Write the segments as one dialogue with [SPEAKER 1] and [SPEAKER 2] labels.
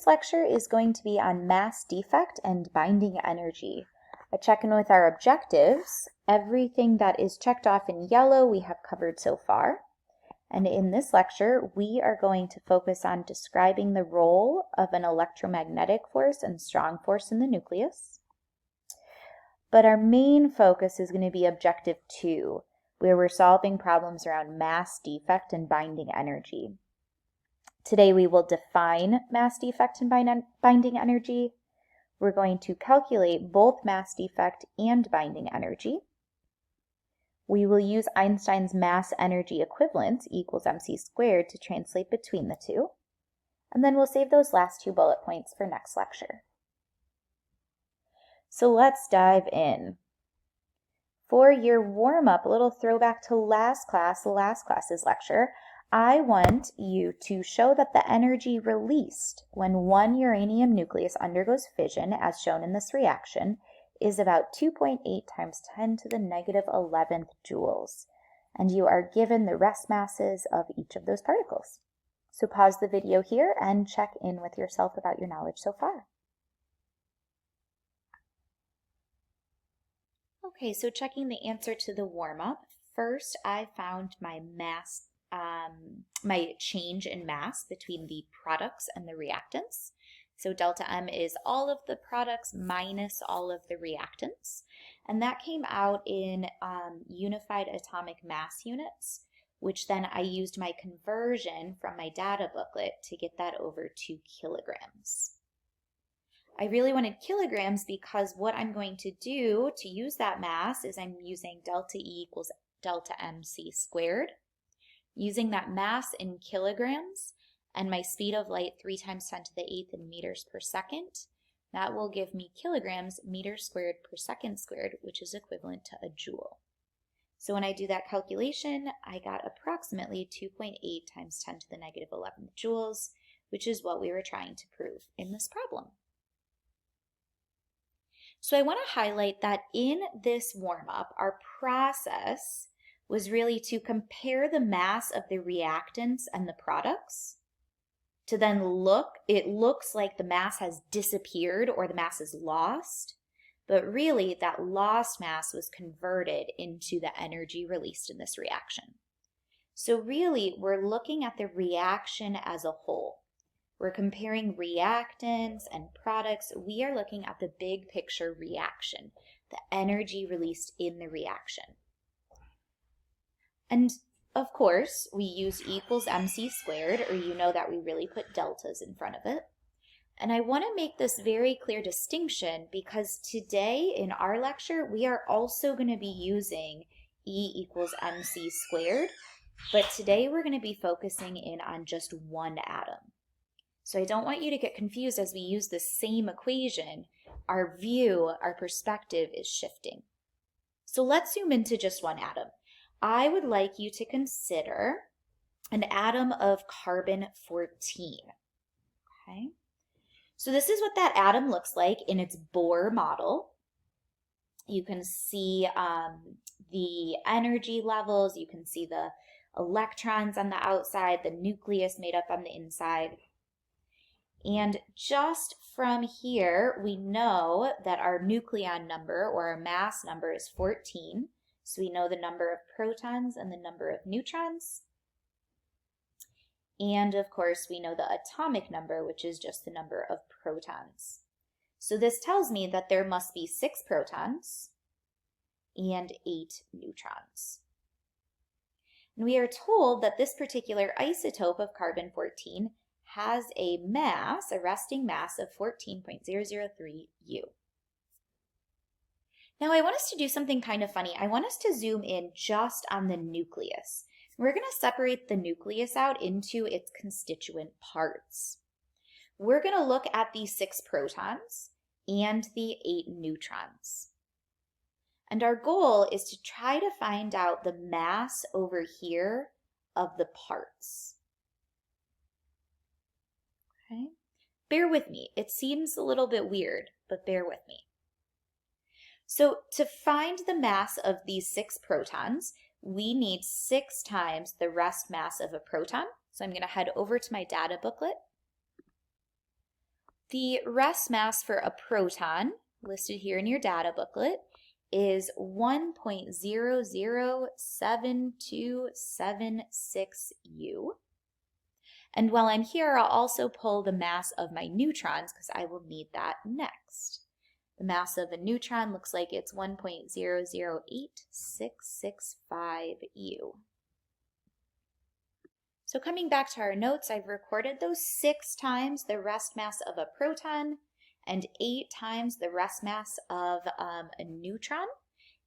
[SPEAKER 1] this lecture is going to be on mass defect and binding energy. A check-in with our objectives. Everything that is checked off in yellow we have covered so far. And in this lecture, we are going to focus on describing the role of an electromagnetic force and strong force in the nucleus. But our main focus is going to be objective 2, where we're solving problems around mass defect and binding energy. Today we will define mass defect and binding energy. We're going to calculate both mass defect and binding energy. We will use Einstein's mass energy equivalence, E equals mc squared, to translate between the two. And then we'll save those last 2 bullet points for next lecture. So let's dive in. For your warm-up, a little throwback to last class's lecture, I want you to show that the energy released when one uranium nucleus undergoes fission, as shown in this reaction, is about 2.8 times 10 to the negative 11th joules. And you are given the rest masses of each of those particles. So pause the video here and check in with yourself about your knowledge so far. Okay, so checking the answer to the warm-up. First, I found my my change in mass between the products and the reactants. So delta M is all of the products minus all of the reactants. And that came out in unified atomic mass units, which then I used my conversion from my data booklet to get that over to kilograms. I really wanted kilograms because what I'm going to do to use that mass is I'm using delta E equals delta mc squared. Using that mass in kilograms and my speed of light 3 times 10 to the 8th in meters per second, that will give me kilograms meters squared per second squared, which is equivalent to a joule. So when I do that calculation, I got approximately 2.8 times 10 to the negative 11th joules, which is what we were trying to prove in this problem. So I want to highlight that in this warm-up, our process was really to compare the mass of the reactants and the products to then it looks like the mass has disappeared or the mass is lost, but really that lost mass was converted into the energy released in this reaction. So really we're looking at the reaction as a whole. We're comparing reactants and products. We are looking at the big picture reaction, the energy released in the reaction. And of course, we use E equals mc squared, or you know that we really put deltas in front of it. And I want to make this very clear distinction because today in our lecture, we are also going to be using E equals mc squared, but today we're going to be focusing in on just one atom. So I don't want you to get confused as we use the same equation. Our view, our perspective is shifting. So let's zoom into just one atom. I would like you to consider an atom of carbon-14. Okay? So this is what that atom looks like in its Bohr model. You can see the energy levels, you can see the electrons on the outside, the nucleus made up on the inside. And just from here, we know that our nucleon number or our mass number is 14. So we know the number of protons and the number of neutrons. And of course, we know the atomic number, which is just the number of protons. So this tells me that there must be 6 protons and 8 neutrons. And we are told that this particular isotope of carbon-14 has a mass, a resting mass of 14.003 U. Now I want us to do something kind of funny. I want us to zoom in just on the nucleus. We're going to separate the nucleus out into its constituent parts. We're going to look at the 6 protons and the 8 neutrons. And our goal is to try to find out the mass over here of the parts. Okay? Bear with me. It seems a little bit weird, but bear with me. So to find the mass of these 6 protons, we need 6 times the rest mass of a proton. So I'm going to head over to my data booklet. The rest mass for a proton, listed here in your data booklet, is 1.007276 U. And while I'm here, I'll also pull the mass of my neutrons because I will need that next. The mass of a neutron looks like it's 1.008665 U. So coming back to our notes, I've recorded those 6 times the rest mass of a proton and 8 times the rest mass of a neutron.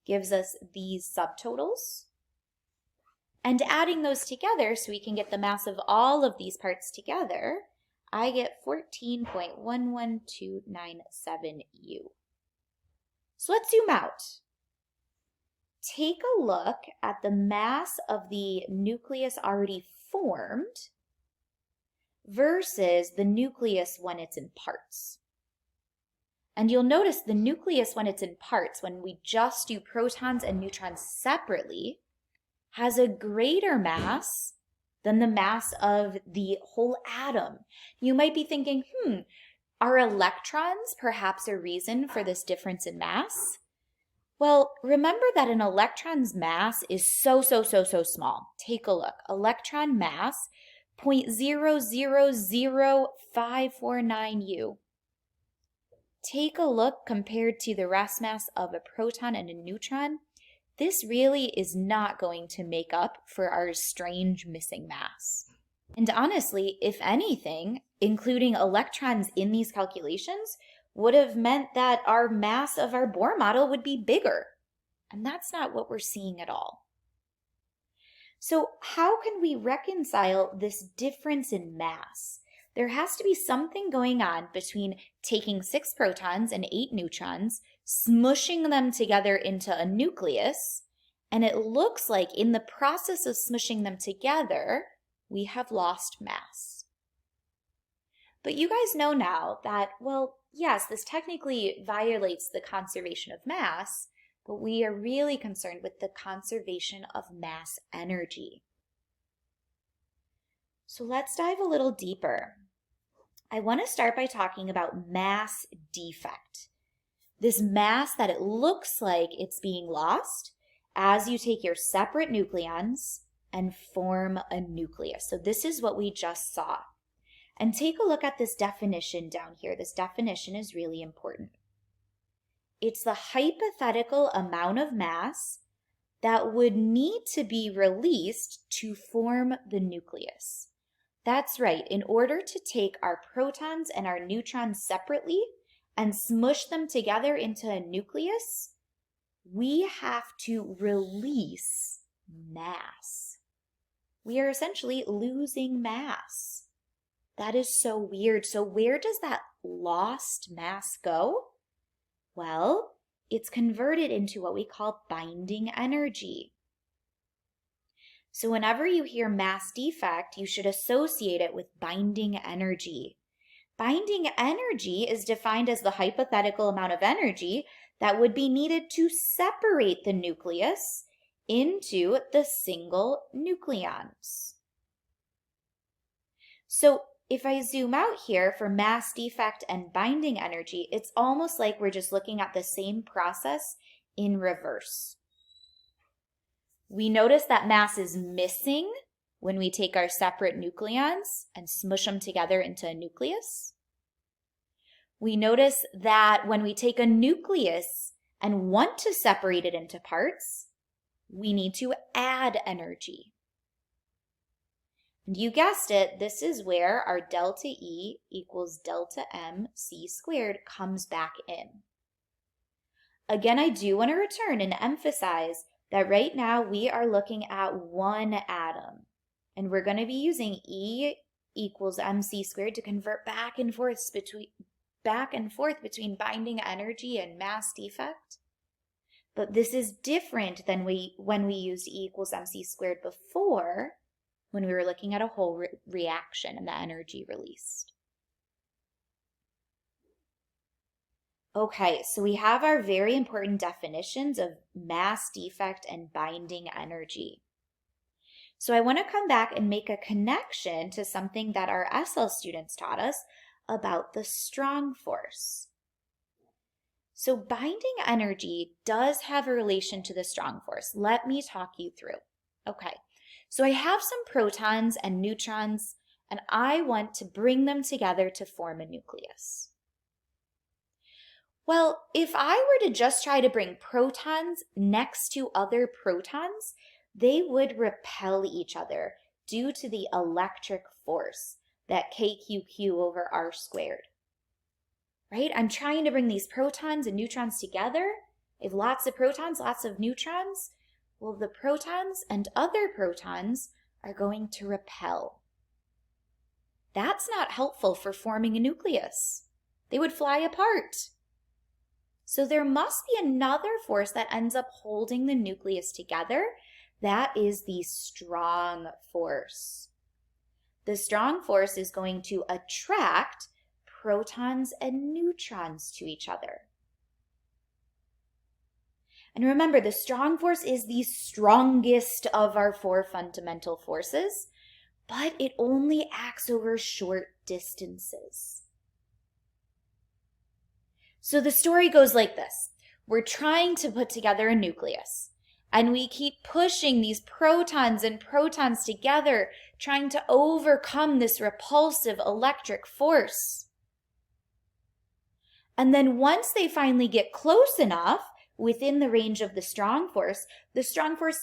[SPEAKER 1] Gives us these subtotals. And adding those together so we can get the mass of all of these parts together, I get 14.11297 U. So let's zoom out. Take a look at the mass of the nucleus already formed versus the nucleus when it's in parts. And you'll notice the nucleus when it's in parts, when we just do protons and neutrons separately, has a greater mass than the mass of the whole atom. You might be thinking, are electrons perhaps a reason for this difference in mass? Well, remember that an electron's mass is so small. Take a look. Electron mass, 0.000549 U. Take a look compared to the rest mass of a proton and a neutron. This really is not going to make up for our strange missing mass. And honestly, if anything, including electrons in these calculations would have meant that our mass of our Bohr model would be bigger. And that's not what we're seeing at all. So how can we reconcile this difference in mass? There has to be something going on between taking 6 protons and 8 neutrons, smushing them together into a nucleus, and it looks like in the process of smushing them together, we have lost mass. But you guys know now that, well, yes, this technically violates the conservation of mass, but we are really concerned with the conservation of mass energy. So let's dive a little deeper. I want to start by talking about mass defect. This mass that it looks like it's being lost as you take your separate nucleons and form a nucleus. So this is what we just saw. And take a look at this definition down here. This definition is really important. It's the hypothetical amount of mass that would need to be released to form the nucleus. That's right. In order to take our protons and our neutrons separately and smush them together into a nucleus, we have to release mass. We are essentially losing mass. That is so weird. So where does that lost mass go? Well, it's converted into what we call binding energy. So whenever you hear mass defect, you should associate it with binding energy. Binding energy is defined as the hypothetical amount of energy that would be needed to separate the nucleus into the single nucleons. So if I zoom out here for mass defect and binding energy, it's almost like we're just looking at the same process in reverse. We notice that mass is missing when we take our separate nucleons and smush them together into a nucleus. We notice that when we take a nucleus and want to separate it into parts, we need to add energy. And you guessed it, this is where our delta E equals delta MC squared comes back in. Again, I do want to return and emphasize that right now we are looking at one atom, and we're going to be using E equals MC squared to convert back and forth between binding energy and mass defect. But this is different than when we used E equals MC squared before, when we were looking at a whole reaction and the energy released. Okay, so we have our very important definitions of mass defect and binding energy. So I want to come back and make a connection to something that our SL students taught us about the strong force. So binding energy does have a relation to the strong force. Let me talk you through. Okay, so I have some protons and neutrons, and I want to bring them together to form a nucleus. Well, if I were to just try to bring protons next to other protons, they would repel each other due to the electric force, that KQQ over R squared. Right? I'm trying to bring these protons and neutrons together. I have lots of protons, lots of neutrons. Well, the protons and other protons are going to repel. That's not helpful for forming a nucleus. They would fly apart. So there must be another force that ends up holding the nucleus together. That is the strong force. The strong force is going to attract protons and neutrons to each other. And remember, the strong force is the strongest of our four fundamental forces, but it only acts over short distances. So the story goes like this. We're trying to put together a nucleus, and we keep pushing these protons and protons together, trying to overcome this repulsive electric force. And then once they finally get close enough within the range of the strong force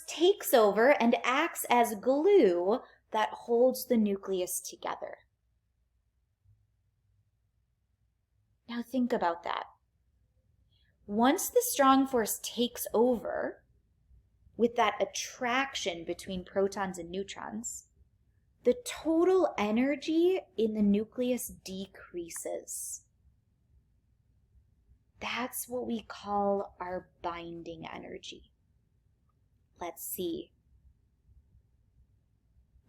[SPEAKER 1] takes over and acts as glue that holds the nucleus together. Now think about that. Once the strong force takes over with that attraction between protons and neutrons, the total energy in the nucleus decreases. That's what we call our binding energy. Let's see.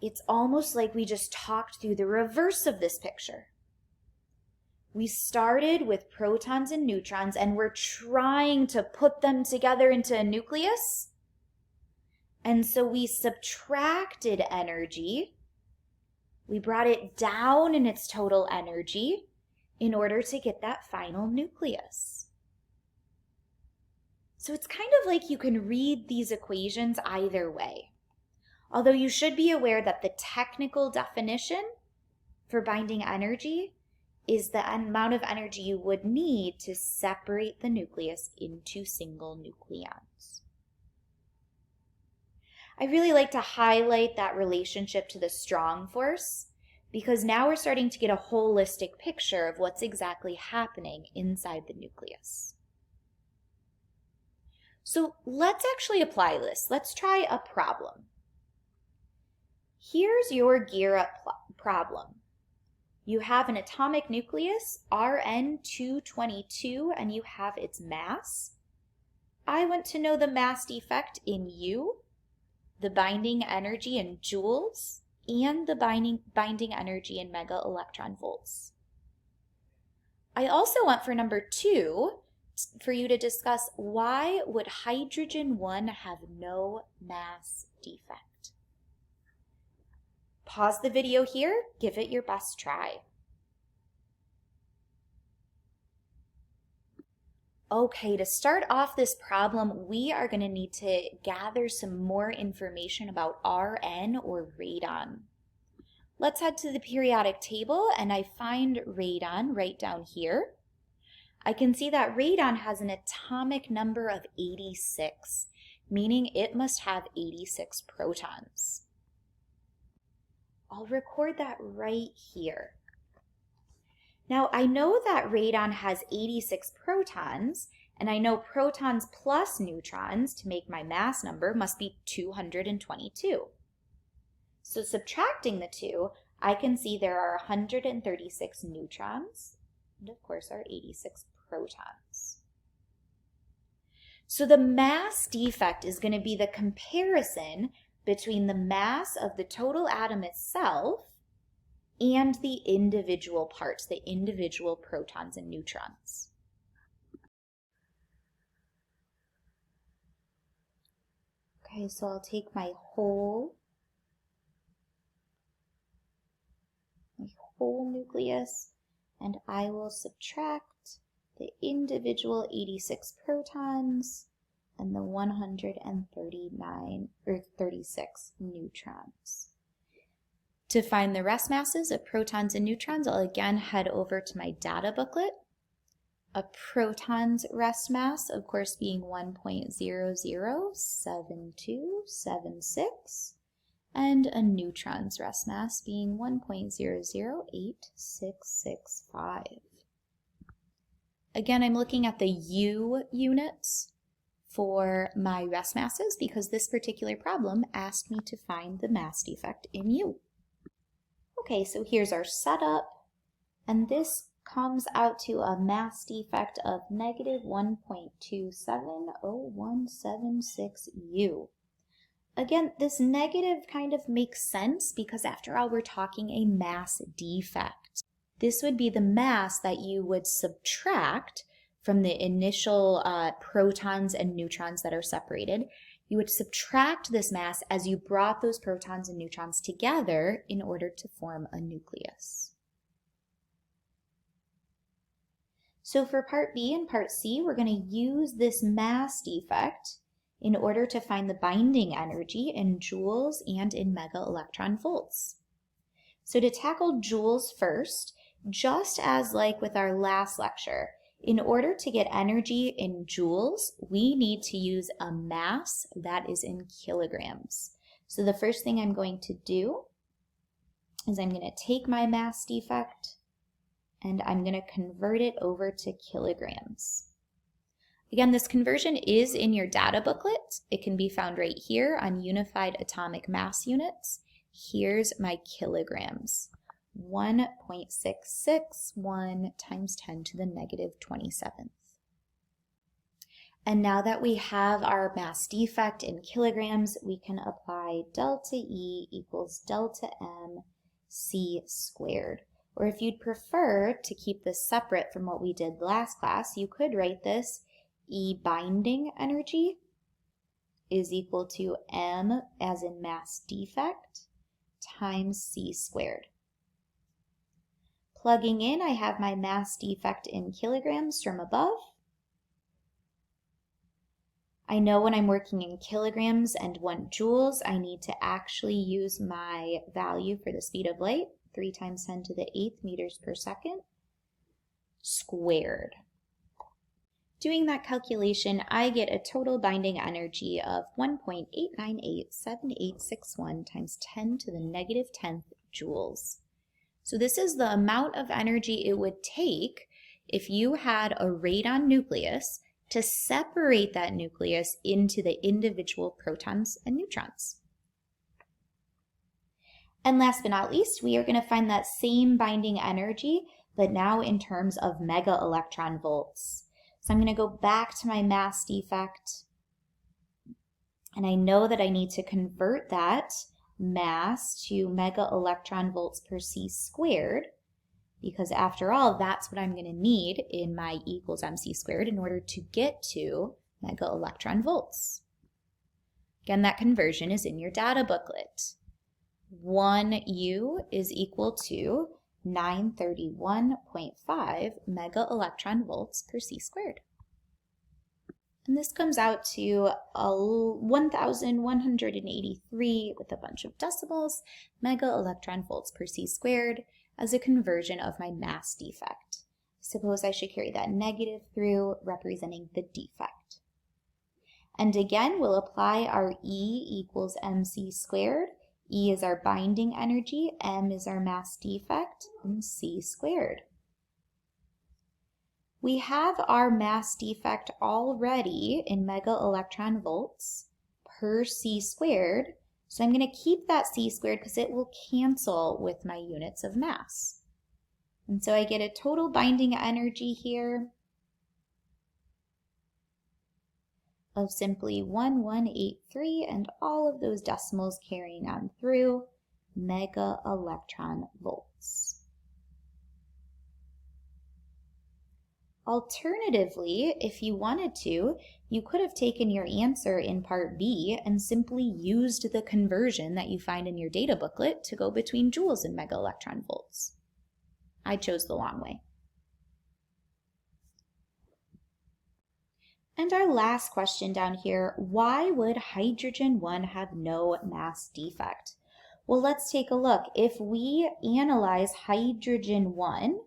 [SPEAKER 1] It's almost like we just talked through the reverse of this picture. We started with protons and neutrons, and we're trying to put them together into a nucleus. And so we subtracted energy. We brought it down in its total energy in order to get that final nucleus. So it's kind of like you can read these equations either way. Although you should be aware that the technical definition for binding energy is the amount of energy you would need to separate the nucleus into single nucleons. I really like to highlight that relationship to the strong force because now we're starting to get a holistic picture of what's exactly happening inside the nucleus. So let's actually apply this. Let's try a problem. Here's your gear up problem. You have an atomic nucleus, Rn222, and you have its mass. I want to know the mass defect in U, the binding energy in joules, and the binding energy in mega electron volts. I also want for number 2 for you to discuss why would hydrogen 1 have no mass defect. Pause the video here, give it your best try. Okay, to start off this problem, we are going to need to gather some more information about Rn or radon. Let's head to the periodic table and I find radon right down here. I can see that radon has an atomic number of 86, meaning it must have 86 protons. I'll record that right here. Now, I know that radon has 86 protons, and I know protons plus neutrons, to make my mass number, must be 222. So subtracting the two, I can see there are 136 neutrons, and of course our 86 protons. So the mass defect is going to be the comparison between the mass of the total atom itself and the individual parts, the individual protons and neutrons. Okay, so I'll take my whole nucleus, and I will subtract the individual 86 protons and the 139 or 36 neutrons. To find the rest masses of protons and neutrons, I'll again head over to my data booklet. A proton's rest mass, of course, being 1.007276, and a neutron's rest mass being 1.008665. Again, I'm looking at the U units for my rest masses because this particular problem asked me to find the mass defect in U. Okay, so here's our setup, and this comes out to a mass defect of negative 1.270176 U. Again, this negative kind of makes sense because after all, we're talking a mass defect. This would be the mass that you would subtract from the initial protons and neutrons that are separated. You would subtract this mass as you brought those protons and neutrons together in order to form a nucleus. So for part B and part C, we're going to use this mass defect in order to find the binding energy in joules and in mega electron volts. So to tackle joules first, just as like with our last lecture, in order to get energy in joules, we need to use a mass that is in kilograms. So the first thing I'm going to do is I'm going to take my mass defect and I'm going to convert it over to kilograms. Again, this conversion is in your data booklet. It can be found right here on Unified Atomic Mass Units. Here's my kilograms. 1.661 times 10 to the negative 27th. And now that we have our mass defect in kilograms, we can apply delta E equals delta M C squared. Or if you'd prefer to keep this separate from what we did last class, you could write this E binding energy is equal to M as in mass defect times C squared. Plugging in, I have my mass defect in kilograms from above. I know when I'm working in kilograms and 1 joules, I need to actually use my value for the speed of light, 3 times 10 to the 8th meters per second, squared. Doing that calculation, I get a total binding energy of 1.8987861 times 10 to the negative 10th joules. So this is the amount of energy it would take if you had a radon nucleus to separate that nucleus into the individual protons and neutrons. And last but not least, we are going to find that same binding energy, but now in terms of mega electron volts. So I'm going to go back to my mass defect, and I know that I need to convert that mass to mega electron volts per C squared, because after all, that's what I'm going to need in my E equals MC squared in order to get to mega electron volts. Again, that conversion is in your data booklet. 1 U is equal to 931.5 mega electron volts per C squared. And this comes out to 1,183 with a bunch of decimals mega electron volts per C squared as a conversion of my mass defect. Suppose I should carry that negative through, representing the defect. And again, we'll apply our E equals MC squared. E is our binding energy, M is our mass defect, and C squared. We have our mass defect already in mega electron volts per C squared, so I'm going to keep that C squared because it will cancel with my units of mass. And so I get a total binding energy here of simply 1183, and all of those decimals carrying on through, mega electron volts. Alternatively, if you wanted to, you could have taken your answer in part B and simply used the conversion that you find in your data booklet to go between joules and mega electron volts. I chose the long way. And our last question down here, why would hydrogen 1 have no mass defect? Well, let's take a look. If we analyze hydrogen 1,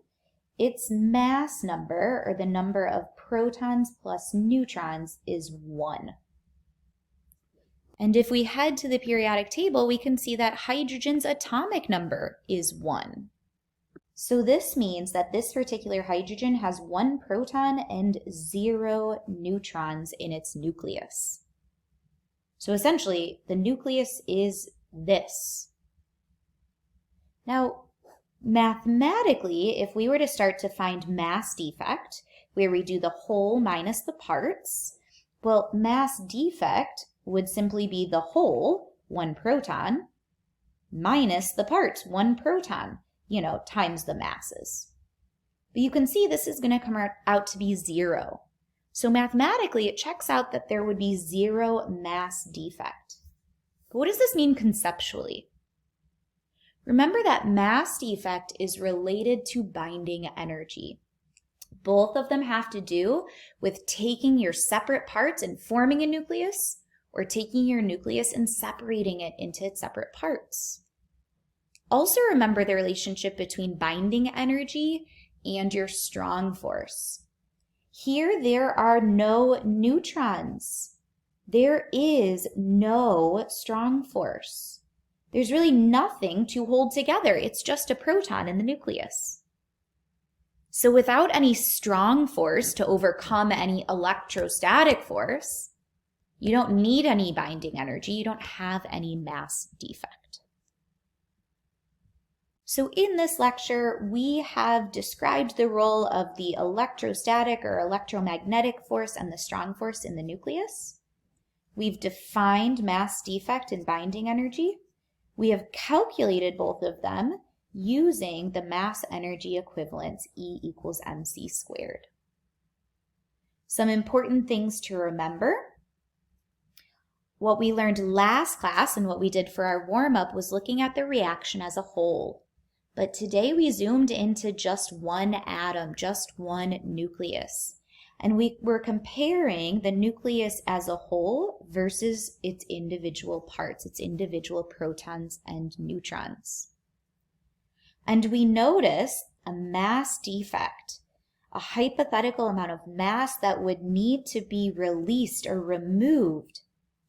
[SPEAKER 1] its mass number, or the number of protons plus neutrons, is 1. And if we head to the periodic table, we can see that hydrogen's atomic number is 1. So this means that this particular hydrogen has 1 proton and 0 neutrons in its nucleus. So essentially, the nucleus is this. Now, mathematically, if we were to start to find mass defect, where we do the whole minus the parts, well, mass defect would simply be the whole, 1 proton, minus the parts, 1 proton, times the masses. But you can see this is going to come out to be 0. So mathematically, it checks out that there would be 0 mass defect. But what does this mean conceptually? Remember that mass defect is related to binding energy. Both of them have to do with taking your separate parts and forming a nucleus, or taking your nucleus and separating it into its separate parts. Also remember the relationship between binding energy and your strong force. Here there are no neutrons. There is no strong force. There's really nothing to hold together. It's just a proton in the nucleus. So without any strong force to overcome any electrostatic force, you don't need any binding energy. You don't have any mass defect. So in this lecture, we have described the role of the electrostatic or electromagnetic force and the strong force in the nucleus. We've defined mass defect and binding energy. We have calculated both of them using the mass energy equivalence E equals mc squared. Some important things to remember. What we learned last class and what we did for our warm-up was looking at the reaction as a whole. But today we zoomed into just one atom, just one nucleus. And we were comparing the nucleus as a whole versus its individual parts, its individual protons and neutrons. And we noticed a mass defect, a hypothetical amount of mass that would need to be released or removed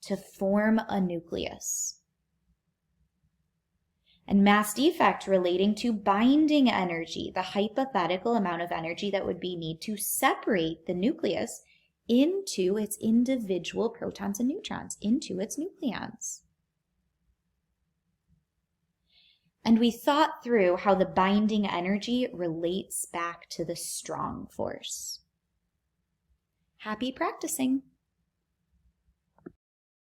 [SPEAKER 1] to form a nucleus. And mass defect relating to binding energy, the hypothetical amount of energy that would be need to separate the nucleus into its individual protons and neutrons, into its nucleons. And we thought through how the binding energy relates back to the strong force. Happy practicing!